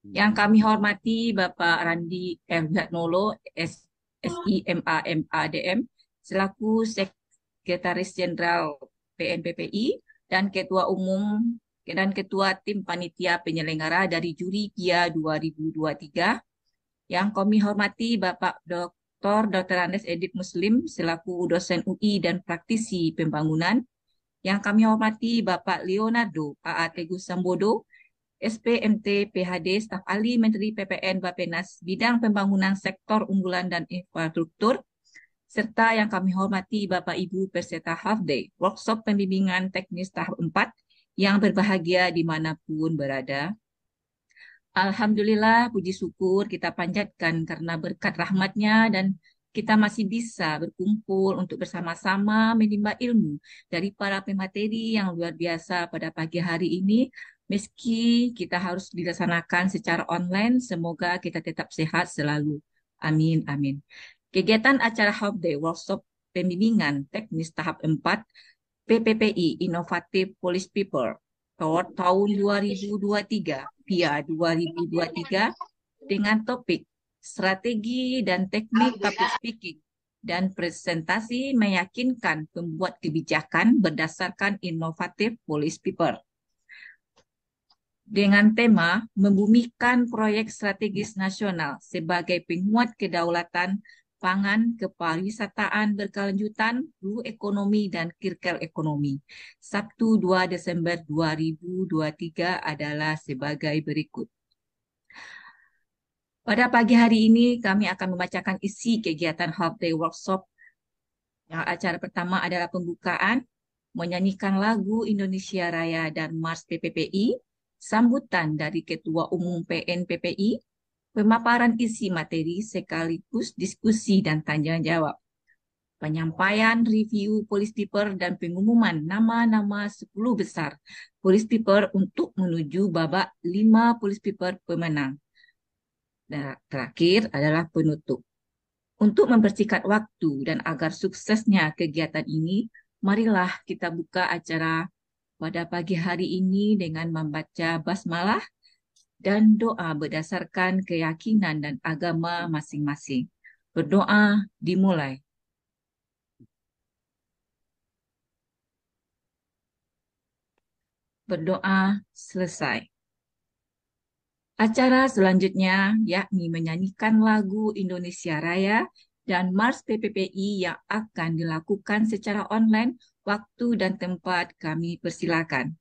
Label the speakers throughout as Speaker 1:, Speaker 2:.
Speaker 1: Yang kami hormati Bapak Randi M. Nolo, SIMAMADM, selaku Sekretaris Jenderal PNPPI dan Ketua Umum dan Ketua Tim Panitia Penyelenggara dari Juri KIA 2023. Yang kami hormati Bapak Dr. Andes Edip Muslim, selaku dosen UI dan praktisi pembangunan. Yang kami hormati Bapak Leonardo A.A. Teguh Sambodo, SPMT PhD, Staf Ahli Menteri PPN Bappenas, Bidang Pembangunan Sektor Unggulan dan Infrastruktur, serta yang kami hormati Bapak Ibu peserta Half Day, Workshop Pembimbingan Teknis Tahap 4, yang berbahagia dimanapun berada. Alhamdulillah, puji syukur kita panjatkan karena berkat rahmatnya dan kita masih bisa berkumpul untuk bersama-sama menimba ilmu dari para pemateri yang luar biasa pada pagi hari ini. Meski kita harus dilaksanakan secara online, semoga kita tetap sehat selalu. Amin, amin. Kegiatan acara Half Day Workshop Pembimbingan Teknis Tahap 4 PPPI Inovatif Police People tahun 2023 via 2023 dengan topik strategi dan teknik public speaking dan presentasi meyakinkan pembuat kebijakan berdasarkan inovatif police people dengan tema membumikan proyek strategis nasional sebagai penguat kedaulatan pangan, kepariwisataan berkelanjutan, hulu ekonomi, dan kirkel ekonomi. Sabtu 2 Desember 2023 adalah sebagai berikut. Pada pagi hari ini, kami akan membacakan isi kegiatan Half Day Workshop. Yang acara pertama adalah pembukaan, menyanyikan lagu Indonesia Raya dan Mars PPPI, sambutan dari Ketua Umum PNPPI, pemaparan isi materi sekaligus diskusi dan tanya jawab, penyampaian review Police Paper dan pengumuman nama-nama 10 besar Police Paper untuk menuju babak 5 Police Paper pemenang. Dan terakhir adalah penutup. Untuk mempersingkat waktu dan agar suksesnya kegiatan ini, marilah kita buka acara pada pagi hari ini dengan membaca basmalah dan doa berdasarkan keyakinan dan agama masing-masing. Berdoa dimulai. Berdoa selesai. Acara selanjutnya yakni menyanyikan lagu Indonesia Raya dan Mars PPPI yang akan dilakukan secara online. Waktu dan tempat kami persilakan.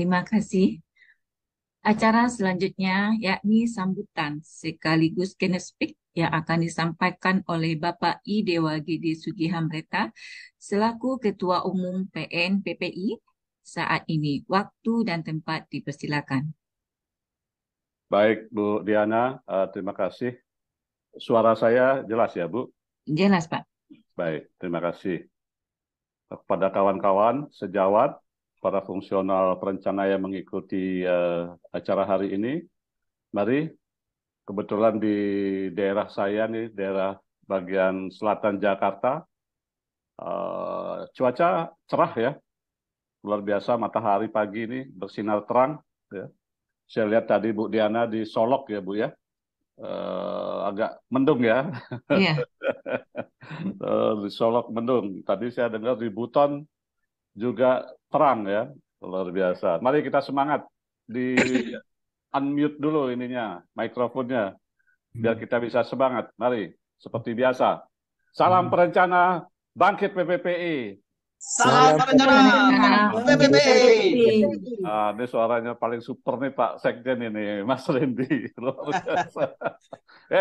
Speaker 1: terima kasih. Acara selanjutnya yakni sambutan sekaligus keynote speak yang akan disampaikan oleh Bapak I Dewa Gede Sugihamreta selaku Ketua Umum PN PPI saat ini. Waktu dan tempat dipersilakan.
Speaker 2: Baik, Bu Diana, terima kasih. Suara saya jelas ya, Bu?
Speaker 1: Jelas, Pak.
Speaker 2: Baik, terima kasih. Kepada kawan-kawan, sejawat, para fungsional perencana yang mengikuti acara hari ini, mari, kebetulan di daerah saya nih, daerah bagian selatan Jakarta, cuaca cerah ya, luar biasa, matahari pagi ini bersinar terang. Ya. Saya lihat tadi Bu Diana di Solok ya, Bu ya. Agak mendung ya.
Speaker 1: Iya.
Speaker 2: Di Solok mendung. Tadi saya dengar di Buton juga terang ya, luar biasa. Mari kita semangat, di unmute dulu ininya, mikrofonnya, biar kita bisa semangat. Mari, seperti biasa. Salam perencana, bangkit PPPI.
Speaker 3: Salam perencana PPPI.
Speaker 2: Ini suaranya paling super nih Pak Sekjen ini, Mas Rendi. Luar biasa.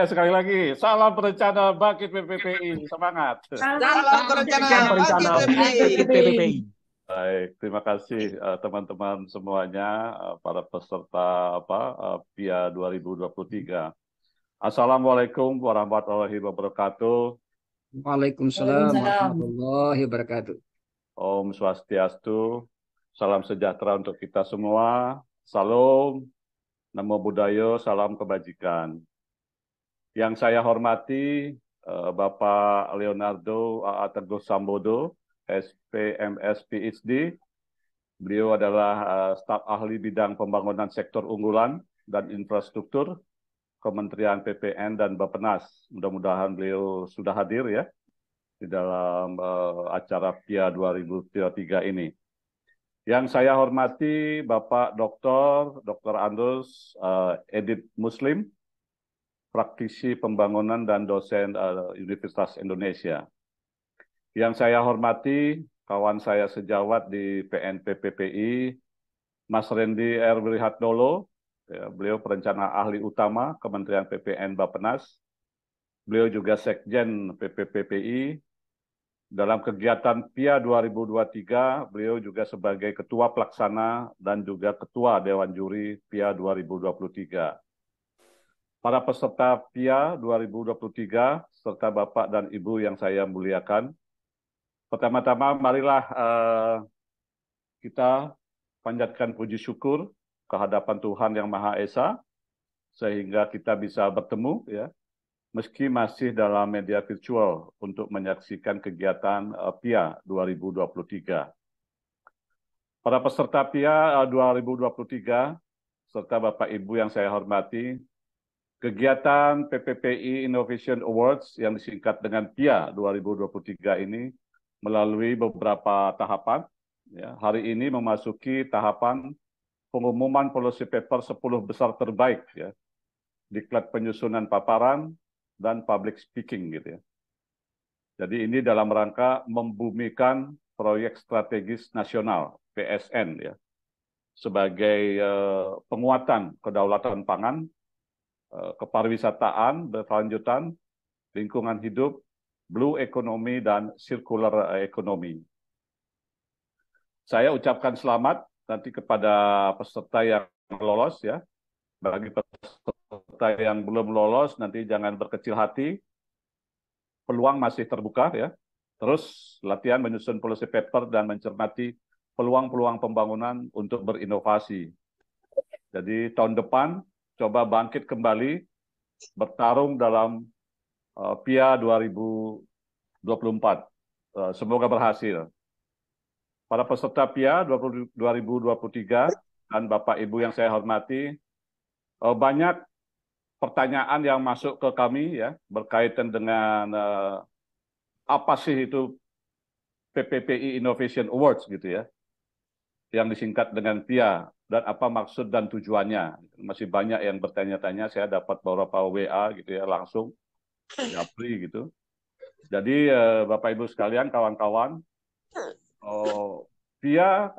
Speaker 2: Sekali lagi, salam perencana bangkit PPPI. Semangat.
Speaker 3: Salam perencana bangkit PPPI.
Speaker 2: Baik, terima kasih teman-teman semuanya, para peserta PIA 2023. Assalamualaikum warahmatullahi wabarakatuh.
Speaker 3: Waalaikumsalam warahmatullahi wabarakatuh.
Speaker 2: Om Swastiastu, salam sejahtera untuk kita semua. Salam, Namo Buddhaya, salam kebajikan. Yang saya hormati Bapak Leonardo A.A. Teguh Sambodo, SPMS PhD. Beliau adalah staf ahli bidang pembangunan sektor unggulan dan infrastruktur Kementerian PPN dan Bappenas. Mudah-mudahan beliau sudah hadir ya di dalam acara PIA 2023 ini. Yang saya hormati Bapak Dr. Andrus Edith Muslim, praktisi pembangunan dan dosen Universitas Indonesia. Yang saya hormati kawan saya sejawat di PNPPPI, Mas Rendi R. Wilihatdolo, ya, beliau perencana ahli utama Kementerian PPN Bappenas. Beliau juga Sekjen PPPPI. Dalam kegiatan PIA 2023, beliau juga sebagai Ketua Pelaksana dan juga Ketua Dewan Juri PIA 2023. Para peserta PIA 2023, serta Bapak dan Ibu yang saya muliakan, pertama-tama marilah kita panjatkan puji syukur kehadapan Tuhan Yang Maha Esa, sehingga kita bisa bertemu, ya, meski masih dalam media virtual untuk menyaksikan kegiatan PIA 2023. Para peserta PIA 2023, serta Bapak Ibu yang saya hormati, kegiatan PPPI Innovation Awards yang disingkat dengan PIA 2023 ini melalui beberapa tahapan. Ya, hari ini memasuki tahapan pengumuman policy paper 10 besar terbaik, ya, diklat penyusunan paparan dan public speaking gitu ya. Jadi ini dalam rangka membumikan proyek strategis nasional PSN ya, sebagai penguatan kedaulatan pangan, kepariwisataan berkelanjutan, lingkungan hidup, blue economy, dan circular economy. Saya ucapkan selamat nanti kepada peserta yang lolos ya. Bagi peserta yang belum lolos, nanti jangan berkecil hati. Peluang masih terbuka ya. Terus latihan menyusun policy paper dan mencermati peluang-peluang pembangunan untuk berinovasi. Jadi tahun depan coba bangkit kembali, bertarung dalam PIA 2024. Semoga berhasil. Para peserta PIA 2023 dan Bapak Ibu yang saya hormati, banyak pertanyaan yang masuk ke kami ya, berkaitan dengan apa sih itu PPPI Innovation Awards gitu ya, yang disingkat dengan PIA, dan apa maksud dan tujuannya. Masih banyak yang bertanya-tanya, saya dapat beberapa WA gitu ya, langsung japri gitu. Jadi Bapak Ibu sekalian, kawan-kawan, PIA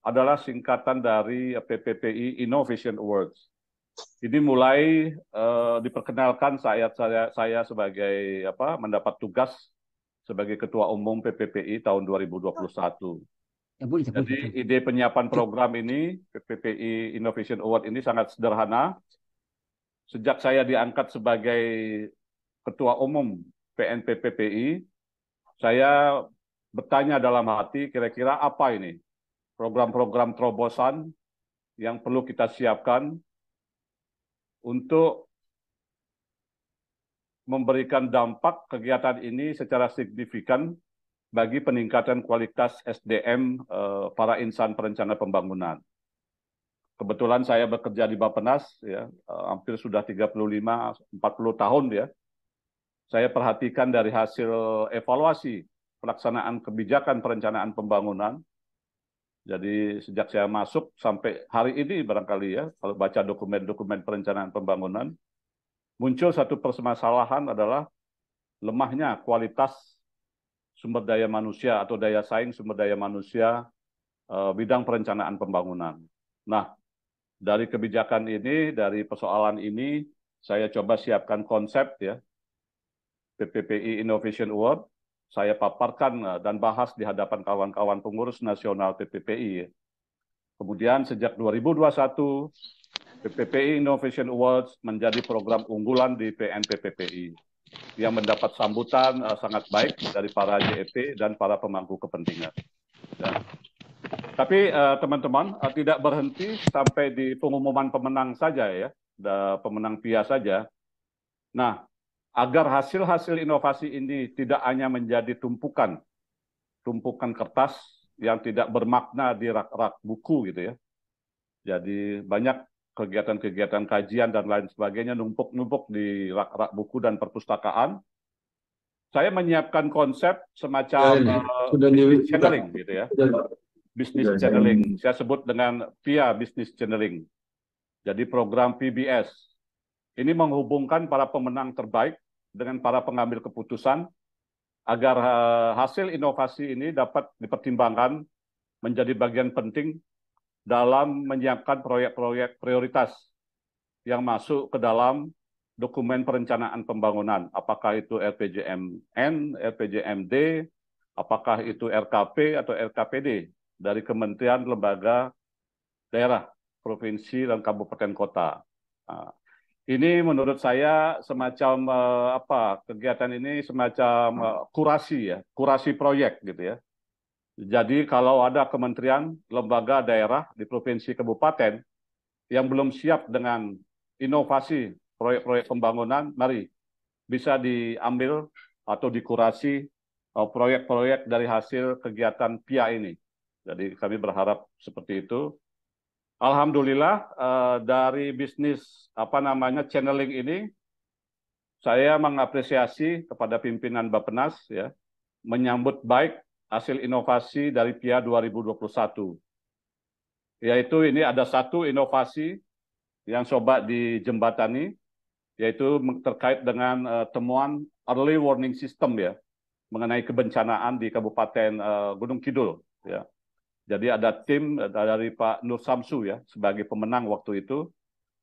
Speaker 2: adalah singkatan dari PPPI Innovation Awards. Ini mulai diperkenalkan saya sebagai mendapat tugas sebagai Ketua Umum PPPI tahun 2021. Jadi ide penyiapan program ini, PPPI Innovation Award ini sangat sederhana. Sejak saya diangkat sebagai Ketua Umum PNPPPI, saya bertanya dalam hati, kira-kira apa ini program-program terobosan yang perlu kita siapkan untuk memberikan dampak kegiatan ini secara signifikan bagi peningkatan kualitas SDM para insan perencana pembangunan. Kebetulan saya bekerja di Bappenas, ya, hampir sudah 35-40 tahun ya. Saya perhatikan dari hasil evaluasi pelaksanaan kebijakan perencanaan pembangunan. Jadi sejak saya masuk sampai hari ini barangkali ya, kalau baca dokumen-dokumen perencanaan pembangunan, muncul satu permasalahan adalah lemahnya kualitas sumber daya manusia atau daya saing sumber daya manusia bidang perencanaan pembangunan. Nah, dari kebijakan ini, dari persoalan ini, saya coba siapkan konsep ya, PPPI Innovation Award, saya paparkan dan bahas di hadapan kawan-kawan pengurus nasional PPPI. Kemudian sejak 2021, PPPI Innovation Awards menjadi program unggulan di PNPPPI yang mendapat sambutan sangat baik dari para JEP dan para pemangku kepentingan. Ya. Tapi teman-teman tidak berhenti sampai di pengumuman pemenang saja ya, pemenang PIA saja. Nah, agar hasil-hasil inovasi ini tidak hanya menjadi tumpukan kertas yang tidak bermakna di rak-rak buku gitu ya. Jadi banyak kegiatan-kegiatan kajian dan lain sebagainya numpuk-numpuk di rak-rak buku dan perpustakaan. Saya menyiapkan konsep semacam channeling gitu ya. Business channeling, saya sebut dengan PIA Business Channeling. Jadi program PBS. Ini menghubungkan para pemenang terbaik dengan para pengambil keputusan agar hasil inovasi ini dapat dipertimbangkan menjadi bagian penting dalam menyiapkan proyek-proyek prioritas yang masuk ke dalam dokumen perencanaan pembangunan. Apakah itu RPJMN, RPJMD, apakah itu RKP atau RKPD dari kementerian, lembaga, daerah, provinsi, dan kabupaten kota. Nah, ini menurut saya semacam kegiatan ini semacam kurasi ya, kurasi proyek gitu ya. Jadi kalau ada kementerian, lembaga, daerah di provinsi, kabupaten yang belum siap dengan inovasi proyek-proyek pembangunan, mari bisa diambil atau dikurasi proyek-proyek dari hasil kegiatan PIA ini. Jadi kami berharap seperti itu. Alhamdulillah dari bisnis channeling ini, saya mengapresiasi kepada pimpinan Bappenas ya, menyambut baik hasil inovasi dari PIA 2021. Yaitu ini ada satu inovasi yang coba dijembatani, yaitu terkait dengan temuan early warning system ya, mengenai kebencanaan di Kabupaten Gunung Kidul ya. Jadi ada tim dari Pak Nur Samsu ya sebagai pemenang waktu itu,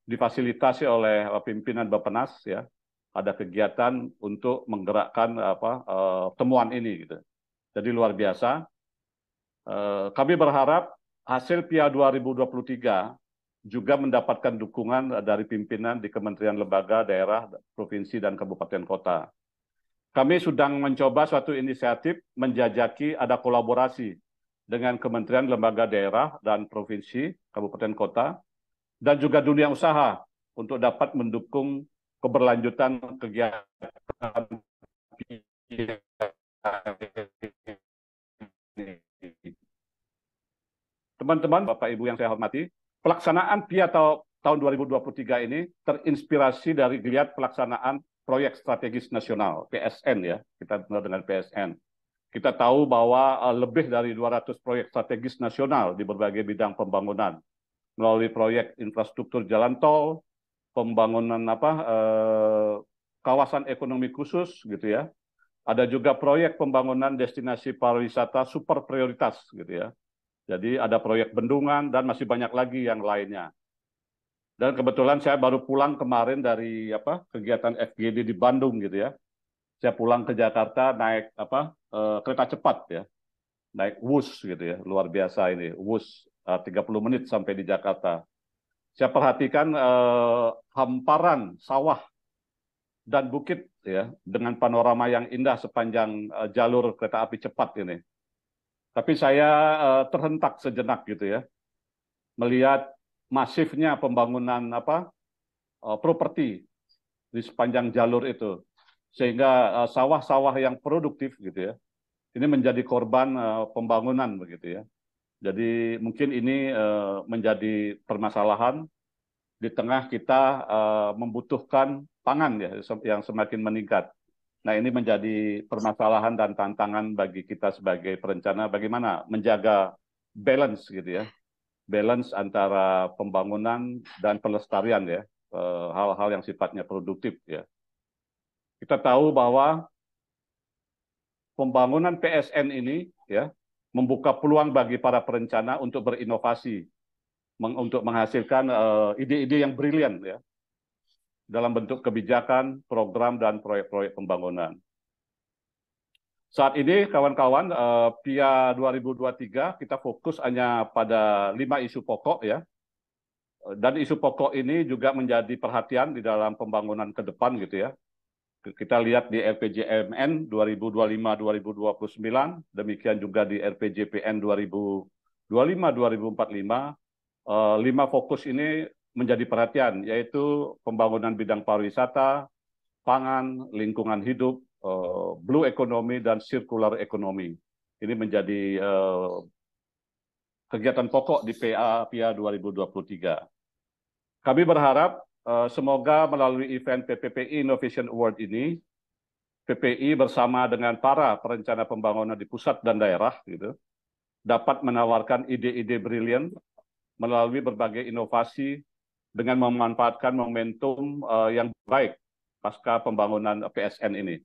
Speaker 2: difasilitasi oleh pimpinan Bappenas ya. Ada kegiatan untuk menggerakkan temuan ini gitu. Jadi luar biasa. Kami berharap hasil PIA 2023 juga mendapatkan dukungan dari pimpinan di kementerian, lembaga, daerah, provinsi, dan kabupaten kota. Kami sedang mencoba suatu inisiatif menjajaki ada kolaborasi dengan kementerian, lembaga, daerah, dan provinsi, kabupaten, kota, dan juga dunia usaha untuk dapat mendukung keberlanjutan kegiatan teman-teman, Bapak Ibu yang saya hormati, pelaksanaan PIA tahun 2023 ini terinspirasi dari geliat pelaksanaan proyek strategis nasional, PSN ya, kita kenal dengan PSN. Kita tahu bahwa lebih dari 200 proyek strategis nasional di berbagai bidang pembangunan, melalui proyek infrastruktur jalan tol, pembangunan kawasan ekonomi khusus gitu ya. Ada juga proyek pembangunan destinasi pariwisata super prioritas gitu ya. Jadi ada proyek bendungan dan masih banyak lagi yang lainnya. Dan kebetulan saya baru pulang kemarin dari kegiatan FGD di Bandung gitu ya. Saya pulang ke Jakarta naik kereta cepat ya, naik Wus gitu ya, luar biasa ini Wus 30 menit sampai di Jakarta. Saya perhatikan hamparan sawah dan bukit ya dengan panorama yang indah sepanjang jalur kereta api cepat ini. Tapi saya terhentak sejenak gitu ya, melihat masifnya pembangunan properti di sepanjang jalur itu, sehingga sawah-sawah yang produktif gitu ya, ini menjadi korban pembangunan begitu ya. Jadi mungkin ini menjadi permasalahan di tengah kita membutuhkan pangan ya yang semakin meningkat. Nah ini menjadi permasalahan dan tantangan bagi kita sebagai perencana bagaimana menjaga balance gitu ya, balance antara pembangunan dan pelestarian ya, hal-hal yang sifatnya produktif ya. Kita tahu bahwa pembangunan PSN ini ya membuka peluang bagi para perencana untuk berinovasi, untuk menghasilkan ide-ide yang brilian ya dalam bentuk kebijakan, program dan proyek-proyek pembangunan. Saat ini kawan-kawan PIA 2023 kita fokus hanya pada 5 isu pokok ya. Dan isu pokok ini juga menjadi perhatian di dalam pembangunan ke depan gitu ya. Kita lihat di RPJMN 2025-2029, demikian juga di RPJPN 2025-2045. 5 fokus ini menjadi perhatian, yaitu pembangunan bidang pariwisata, pangan, lingkungan hidup, blue economy, dan circular economy. Ini menjadi kegiatan pokok di PIA 2023. Kami berharap semoga melalui event PPPI Innovation Award ini, PPI bersama dengan para perencana pembangunan di pusat dan daerah gitu, dapat menawarkan ide-ide brilian melalui berbagai inovasi dengan memanfaatkan momentum yang baik pasca pembangunan PSN ini.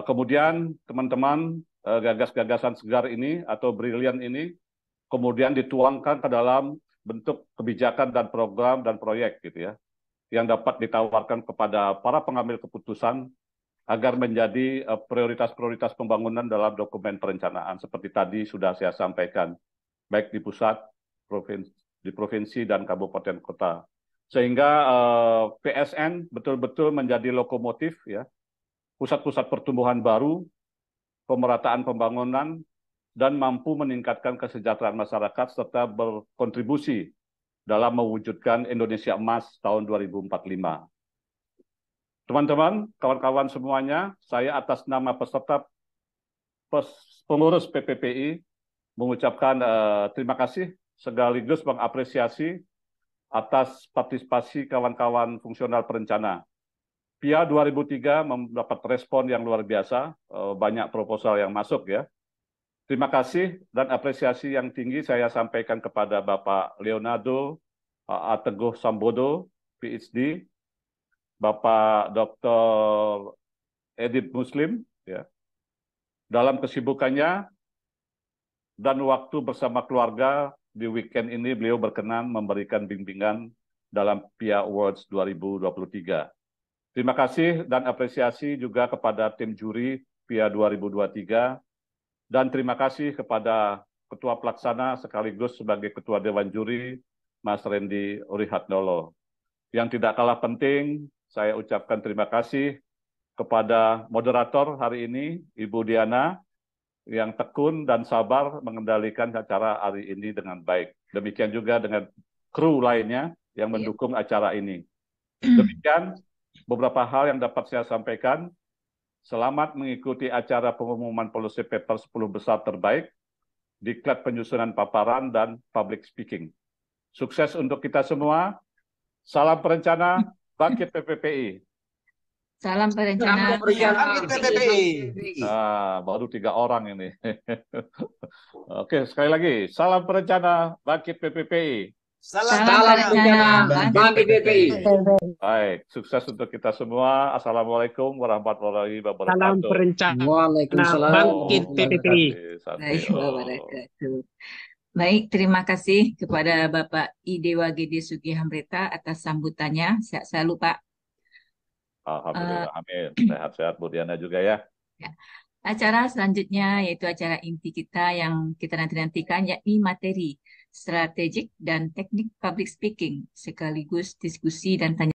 Speaker 2: Kemudian teman-teman gagas-gagasan segar ini atau brilian ini kemudian dituangkan ke dalam bentuk kebijakan dan program dan proyek gitu ya, yang dapat ditawarkan kepada para pengambil keputusan agar menjadi prioritas-prioritas pembangunan dalam dokumen perencanaan seperti tadi sudah saya sampaikan, baik di pusat, di provinsi dan kabupaten kota, sehingga PSN betul-betul menjadi lokomotif ya, pusat-pusat pertumbuhan baru, pemerataan pembangunan, dan mampu meningkatkan kesejahteraan masyarakat serta berkontribusi dalam mewujudkan Indonesia Emas tahun 2045. Teman-teman, kawan-kawan semuanya, saya atas nama peserta pengurus PPPI mengucapkan terima kasih sekaligus mengapresiasi atas partisipasi kawan-kawan fungsional perencana. PIA 2003 mendapat respon yang luar biasa, banyak proposal yang masuk ya. Terima kasih dan apresiasi yang tinggi saya sampaikan kepada Bapak Leonardo Teguh Sambodo, PhD, Bapak Dr. Edith Muslim, ya, dalam kesibukannya dan waktu bersama keluarga di weekend ini beliau berkenan memberikan bimbingan dalam PIA Awards 2023. Terima kasih dan apresiasi juga kepada tim juri PIA 2023 dan terima kasih kepada Ketua Pelaksana sekaligus sebagai Ketua Dewan Juri, Mas Randy Urihatnolo. Yang tidak kalah penting, saya ucapkan terima kasih kepada moderator hari ini, Ibu Diana, yang tekun dan sabar mengendalikan acara hari ini dengan baik. Demikian juga dengan kru lainnya yang mendukung acara ini. Demikian beberapa hal yang dapat saya sampaikan. Selamat mengikuti acara pengumuman policy paper 10 besar terbaik, diklat penyusunan paparan, dan public speaking. Sukses untuk kita semua. Salam perencana, bangkit PPPI.
Speaker 1: Salam perencana.
Speaker 3: Bangkit PPPI.
Speaker 2: Baru 3 orang ini. Oke, sekali lagi. Salam perencana, bangkit PPPI.
Speaker 1: Salam
Speaker 3: Salam
Speaker 1: perencana
Speaker 3: perencana
Speaker 1: Bank
Speaker 3: Bank PPPI.
Speaker 2: Baik, sukses untuk kita semua. Assalamualaikum warahmatullahi
Speaker 4: Salam
Speaker 2: wabarakatuh.
Speaker 4: perencana
Speaker 3: Waalaikumsalam
Speaker 4: Bangkit
Speaker 2: Oh,
Speaker 3: warahmatullahi
Speaker 4: PPPI.
Speaker 3: wabarakatuh.
Speaker 2: santai.
Speaker 1: Baik, wabarakatuh. Baik, terima kasih kepada Bapak Idewa Gede Sugihamreta atas sambutannya. Sehat selalu, Pak.
Speaker 2: Alhamdulillah, amin. Sehat-sehat Bu Diana juga ya.
Speaker 1: Ya. Acara selanjutnya yaitu acara inti kita yang kita nanti-nantikan yakni materi strategik dan teknik public speaking sekaligus diskusi dan tanya